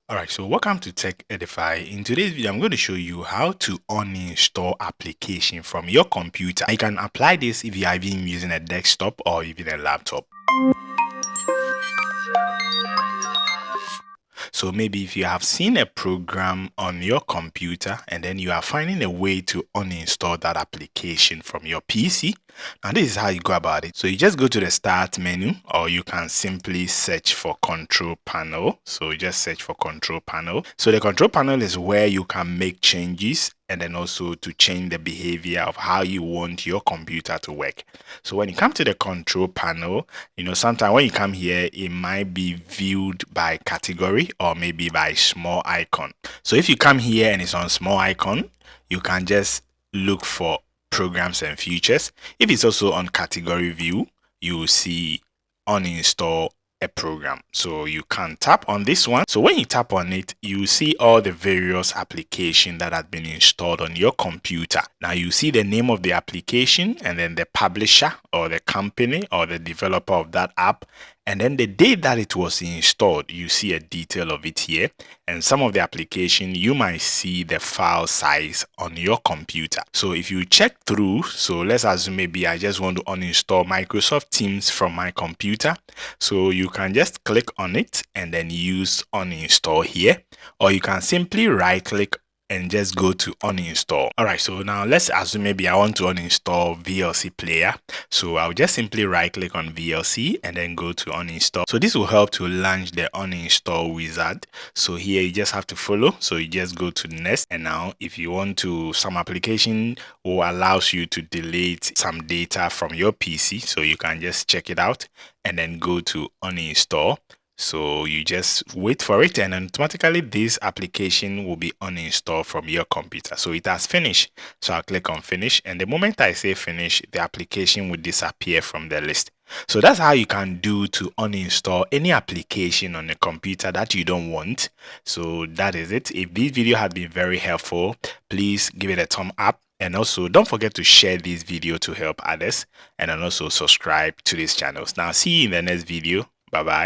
Alright, so welcome to Tech Edify. In today's video, I'm going to show you how to uninstall application from your computer. You can apply this if you are even using a desktop or even a laptop. So maybe if you have seen a program on your computer and then you are finding a way to uninstall that application from your PC. Now this is how you go about it. So you just go to the start menu, or you can simply search for control panel. So you just search for control panel. So the control panel is where you can make changes and then also to change the behavior of how you want your computer to work. So when you come to the control panel, sometimes when you come here, it might be viewed by category or maybe by small icon. So if you come here and it's on small icon, you can just look for programs and features. If it's also on category view, you will see uninstall a program. So you can tap on this one. So when you tap on it, you see all the various applications that have been installed on your computer. Now you see the name of the application and then the publisher or the company or the developer of that app. And then the day that it was installed, you see a detail of it here. And some of the application, you might see the file size on your computer. So if you check through, so let's assume maybe I just want to uninstall Microsoft Teams from my computer. So you can just click on it and then use uninstall here. Or you can simply right click and just go to uninstall. Alright, so now let's assume maybe I want to uninstall VLC player. So I'll just simply right click on VLC and then go to uninstall. So this will help to launch the uninstall wizard. So here you just have to follow. So you just go to next, and now if you want to, some application will allows you to delete some data from your PC. So you can just check it out and then go to uninstall. So you just wait for it and automatically this application will be uninstalled from your computer. So it has finished. So I'll click on finish, and the moment I say finish, the application will disappear from the list. So that's how you can do to uninstall any application on a computer that you don't want. So that is it. If this video had been very helpful, please give it a thumb up. And also don't forget to share this video to help others, and then also subscribe to these channels. Now see you in the next video. Bye bye.